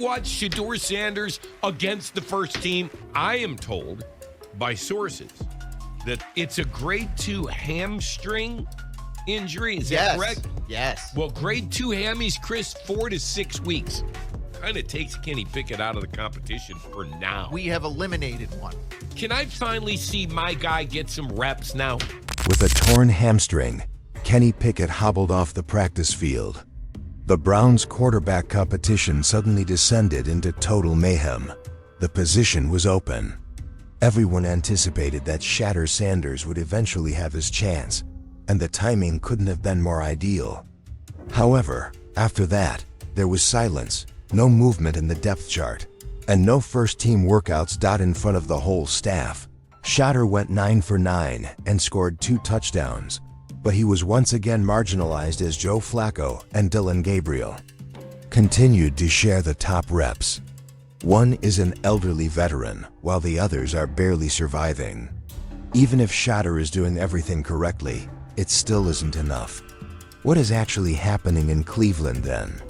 Watch Shedeur Sanders against the first team. I am told by sources that it's a grade 2 hamstring injury. Is that correct? Yes. Well, grade 2 hammies, Chris, 4 to 6 weeks. Kind of takes Kenny Pickett out of the competition for now. We have eliminated one. Can I finally see my guy get some reps now? With a torn hamstring, Kenny Pickett hobbled off the practice field. The Browns' quarterback competition suddenly descended into total mayhem. The position was open. Everyone anticipated that Shedeur Sanders would eventually have his chance, and the timing couldn't have been more ideal. However, after that, there was silence, no movement in the depth chart, and no first-team workouts in front of the whole staff. Shedeur went 9 for 9 and scored 2 touchdowns, but he was once again marginalized as Joe Flacco and Dillon Gabriel continued to share the top reps. One is an elderly veteran, while the others are barely surviving. Even if Shedeur is doing everything correctly, it still isn't enough. What is actually happening in Cleveland then?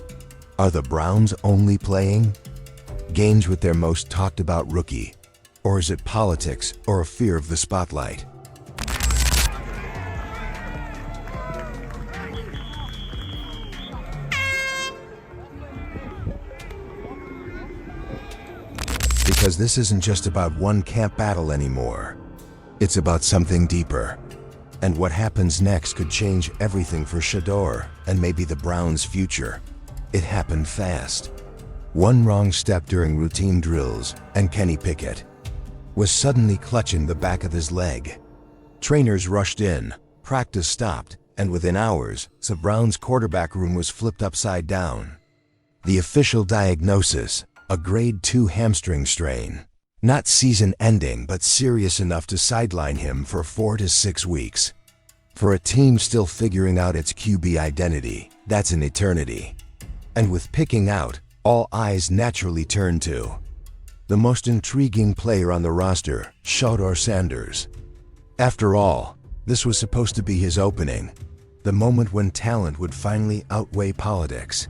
Are the Browns only playing games with their most talked about rookie? Or is it politics or a fear of the spotlight? Because this isn't just about one camp battle anymore. It's about something deeper. And what happens next could change everything for Shedeur and maybe the Browns' future. It happened fast. One wrong step during routine drills, and Kenny Pickett was suddenly clutching the back of his leg. Trainers rushed in, practice stopped, and within hours, the Browns' quarterback room was flipped upside down. The official diagnosis: a grade 2 hamstring strain. Not season-ending, but serious enough to sideline him for 4 to 6 weeks. For a team still figuring out its QB identity, that's an eternity. And with picking out, all eyes naturally turn to the most intriguing player on the roster, Shador Sanders. After all, this was supposed to be his opening, the moment when talent would finally outweigh politics.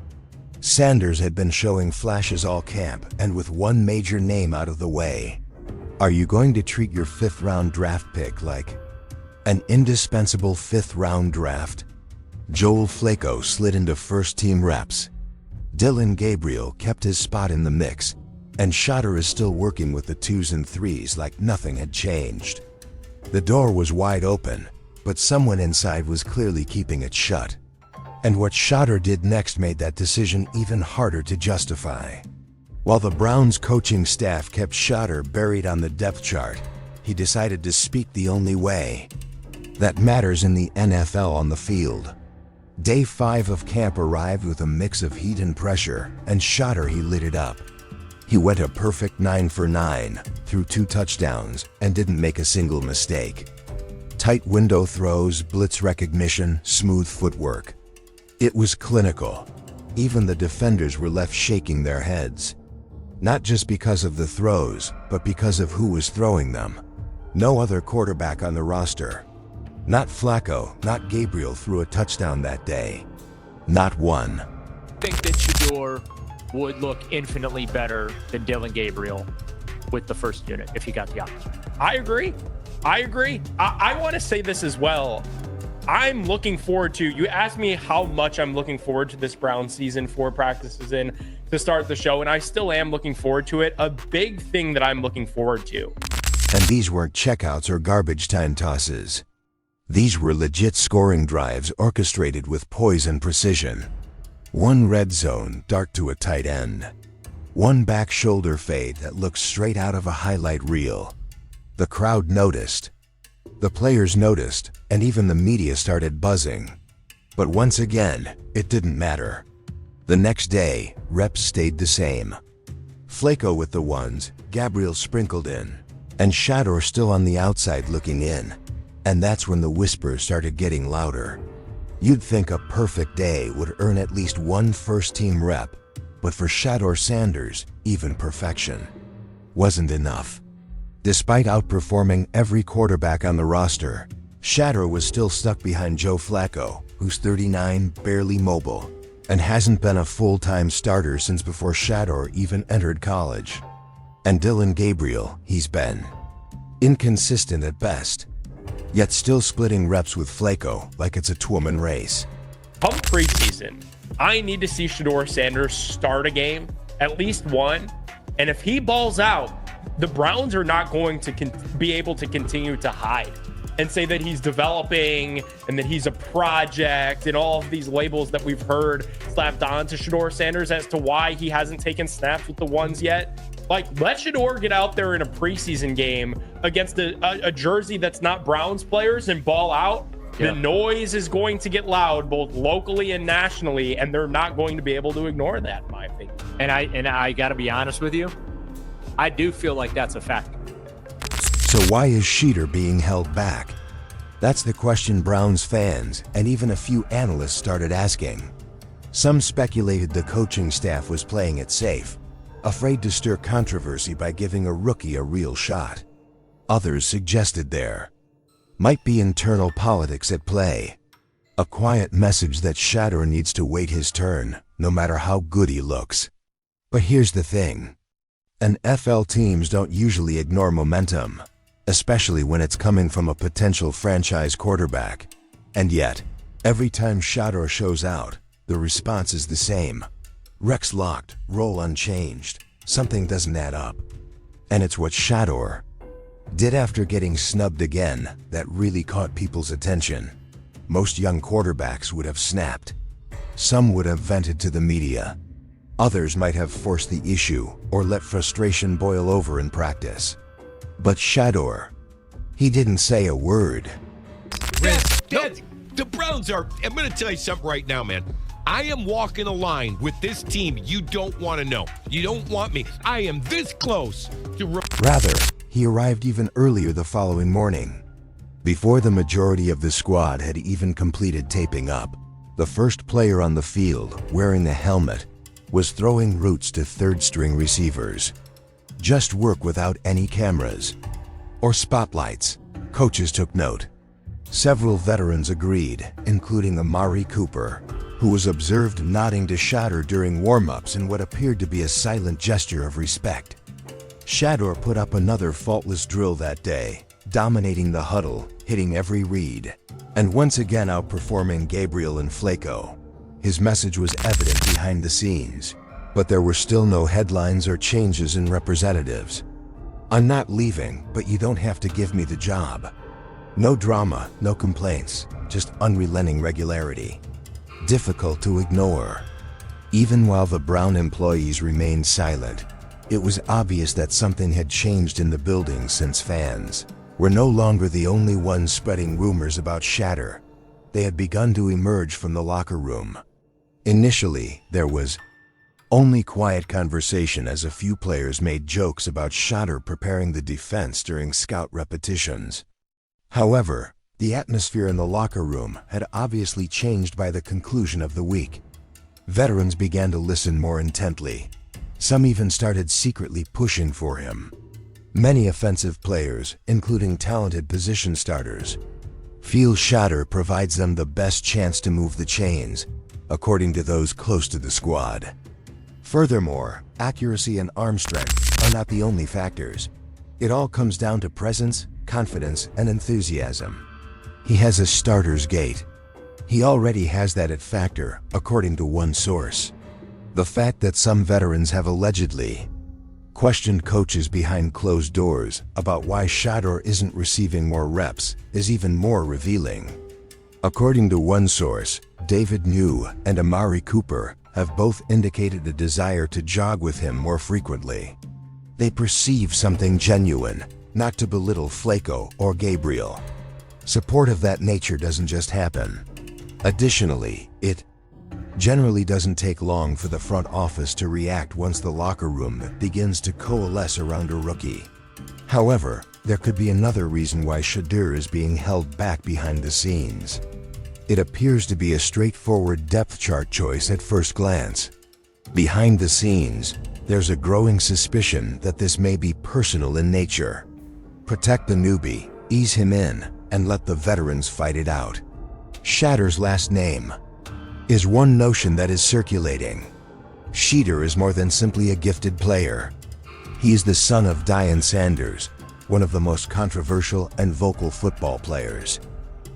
Sanders had been showing flashes all camp, and with one major name out of the way. Are you going to treat your 5th-round draft pick like an indispensable 5th-round draft? Joel Flacco slid into first-team reps. Dillon Gabriel kept his spot in the mix, and Shedeur is still working with the 2s and 3s like nothing had changed. The door was wide open, but someone inside was clearly keeping it shut. And what Shedeur did next made that decision even harder to justify. While the Browns coaching staff kept Shedeur buried on the depth chart, he decided to speak the only way that matters in the NFL on the field. Day 5 of camp arrived with a mix of heat and pressure, and Shedeur, he lit it up. He went a perfect 9 for 9, threw 2 touchdowns, and didn't make a single mistake. Tight window throws, blitz recognition, smooth footwork. It was clinical. Even the defenders were left shaking their heads. Not just because of the throws, but because of who was throwing them. No other quarterback on the roster. Not Flacco, not Gabriel threw a touchdown that day. Not one. I think that Shedeur would look infinitely better than Dillon Gabriel with the first unit if he got the option. I agree. I want to say this as well. I'm looking forward to, you asked me how much I'm looking forward to this Brown season, 4 practices in to start the show, and I still am looking forward to it. A big thing that I'm looking forward to. And these weren't checkouts or garbage time tosses. These were legit scoring drives orchestrated with poise and precision. One red zone dart to a tight end. One back shoulder fade that looked straight out of a highlight reel. The crowd noticed. The players noticed, and even the media started buzzing. But once again, it didn't matter. The next day, reps stayed the same. Flacco with the ones, Gabriel sprinkled in, and Shedeur still on the outside looking in. And that's when the whispers started getting louder. You'd think a perfect day would earn at least one first-team rep, but for Shedeur Sanders, even perfection wasn't enough. Despite outperforming every quarterback on the roster, Shedeur was still stuck behind Joe Flacco, who's 39, barely mobile. and hasn't been a full-time starter since before Shador even entered college. And Dylan Gabriel, he's been inconsistent at best, yet still splitting reps with Flacco like it's a two-man race. Come preseason, I need to see Shedeur Sanders start a game, at least one. And if he balls out, the Browns are not going to be able to continue to hide and say that he's developing and that he's a project and all of these labels that we've heard slapped on to Shedeur Sanders as to why he hasn't taken snaps with the ones yet. Like, let Shedeur get out there in a preseason game against a jersey that's not Browns players and ball out. The noise is going to get loud both locally and nationally, and they're not going to be able to ignore that, in my opinion. And I got to be honest with you, I do feel like that's a factor. So why is Shedeur being held back? That's the question Browns fans and even a few analysts started asking. Some speculated the coaching staff was playing it safe, afraid to stir controversy by giving a rookie a real shot. Others suggested there might be internal politics at play, a quiet message that Shador needs to wait his turn, no matter how good he looks. But here's the thing. NFL teams don't usually ignore momentum, especially when it's coming from a potential franchise quarterback. And yet, every time Shador shows out, the response is the same. Rex locked, role unchanged. Something doesn't add up. And it's what Shador did after getting snubbed again that really caught people's attention. Most young quarterbacks would have snapped. Some would have vented to the media. Others might have forced the issue or let frustration boil over in practice. But Shador, he didn't say a word. The Browns are, I'm going to tell you something right now, man. I am walking a line with this team you don't want to know. You don't want me. I am this close to... Rather, he arrived even earlier the following morning. Before the majority of the squad had even completed taping up, the first player on the field, wearing the helmet, was throwing routes to third-string receivers. Just work without any cameras or spotlights. Coaches took note. Several veterans agreed, including Amari Cooper, who was observed nodding to Shador during warm-ups in what appeared to be a silent gesture of respect. Shador put up another faultless drill that day, dominating the huddle, hitting every read, and once again outperforming Gabriel and Flacco. His message was evident behind the scenes, but there were still no headlines or changes in representatives. I'm not leaving, but you don't have to give me the job. No drama, no complaints, just unrelenting regularity. Difficult to ignore. Even while the Brown employees remained silent, it was obvious that something had changed in the building since fans were no longer the only ones spreading rumors about Shador. They had begun to emerge from the locker room. Initially, there was only quiet conversation as a few players made jokes about Shador preparing the defense during scout repetitions. However, the atmosphere in the locker room had obviously changed by the conclusion of the week. Veterans began to listen more intently. Some even started secretly pushing for him. Many offensive players, including talented position starters, feel Shador provides them the best chance to move the chains, according to those close to the squad. Furthermore, accuracy and arm strength are not the only factors. It all comes down to presence, confidence, and enthusiasm. He has a starter's gait. He already has that at factor, according to one source. The fact that some veterans have allegedly questioned coaches behind closed doors about why Shador isn't receiving more reps is even more revealing. According to one source, David New and Amari Cooper have both indicated a desire to jog with him more frequently. They perceive something genuine, not to belittle Flacco or Gabriel. Support of that nature doesn't just happen. Additionally, it generally doesn't take long for the front office to react once the locker room begins to coalesce around a rookie. However, there could be another reason why Shedeur is being held back behind the scenes. It appears to be a straightforward depth chart choice at first glance. Behind the scenes, there's a growing suspicion that this may be personal in nature. Protect the newbie, ease him in, and let the veterans fight it out. Shador's last name is one notion that is circulating. Shedeur is more than simply a gifted player. He is the son of Shedeur Sanders, one of the most controversial and vocal football players.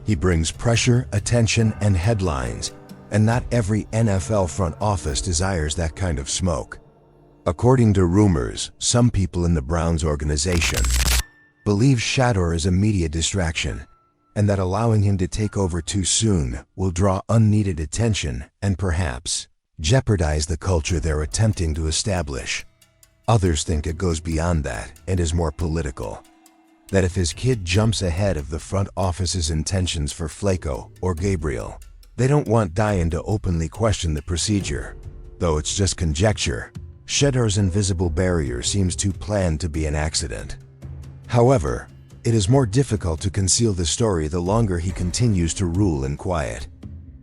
He brings pressure, attention, and headlines, and not every NFL front office desires that kind of smoke. According to rumors, some people in the Browns organization believe Shador is a media distraction, and that allowing him to take over too soon will draw unneeded attention and perhaps jeopardize the culture they're attempting to establish. Others think it goes beyond that and is more political. That if his kid jumps ahead of the front office's intentions for Flacco or Gabriel, they don't want Diane to openly question the procedure. Though it's just conjecture, Shedor's invisible barrier seems too planned to be an accident. However, it is more difficult to conceal the story the longer he continues to rule in quiet.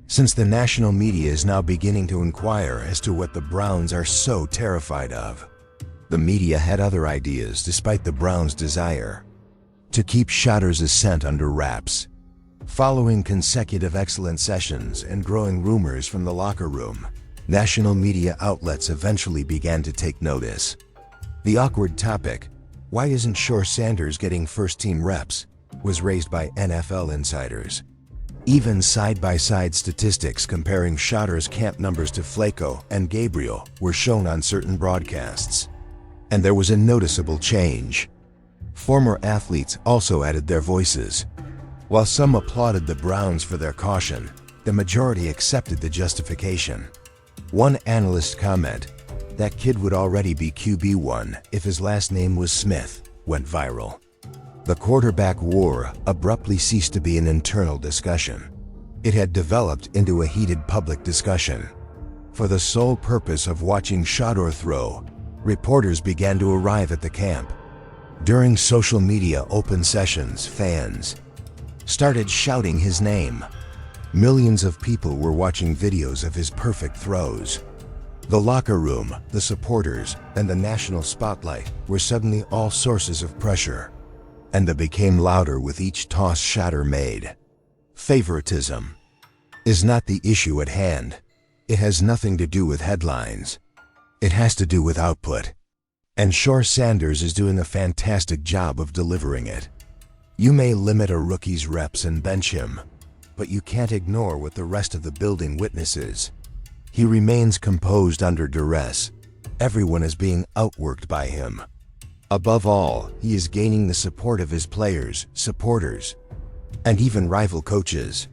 Since the national media is now beginning to inquire as to what the Browns are so terrified of. The media had other ideas despite the Browns' desire to keep Shador's ascent under wraps. Following consecutive excellent sessions and growing rumors from the locker room, national media outlets eventually began to take notice. The awkward topic, "Why isn't Shedeur Sanders getting first-team reps?" was raised by NFL insiders. Even side-by-side statistics comparing Shador's camp numbers to Flacco and Gabriel were shown on certain broadcasts. And there was a noticeable change. Former athletes also added their voices. While some applauded the Browns for their caution, the majority accepted the justification. One analyst comment, "That kid would already be QB1 if his last name was Smith," went viral. The quarterback war abruptly ceased to be an internal discussion. It had developed into a heated public discussion. For the sole purpose of watching Shador throw, reporters began to arrive at the camp. During social media open sessions, fans started shouting his name. Millions of people were watching videos of his perfect throws. The locker room, the supporters, and the national spotlight were suddenly all sources of pressure. And they became louder with each toss Shador made. Favoritism is not the issue at hand. It has nothing to do with headlines. It has to do with output. And Shedeur Sanders is doing a fantastic job of delivering it. You may limit a rookie's reps and bench him, but you can't ignore what the rest of the building witnesses. He remains composed under duress. Everyone is being outworked by him. Above all, he is gaining the support of his players, supporters, and even rival coaches.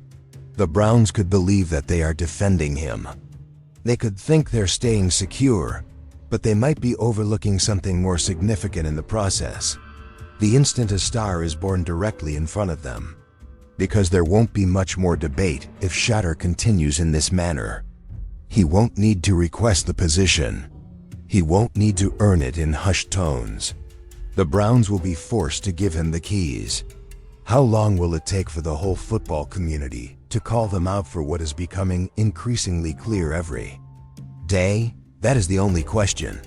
The Browns could believe that they are defending him. They could think they're staying secure, but they might be overlooking something more significant in the process. The instant a star is born directly in front of them. Because there won't be much more debate if Shador continues in this manner. He won't need to request the position. He won't need to earn it in hushed tones. The Browns will be forced to give him the keys. How long will it take for the whole football community to call them out for what is becoming increasingly clear every day? That is the only question.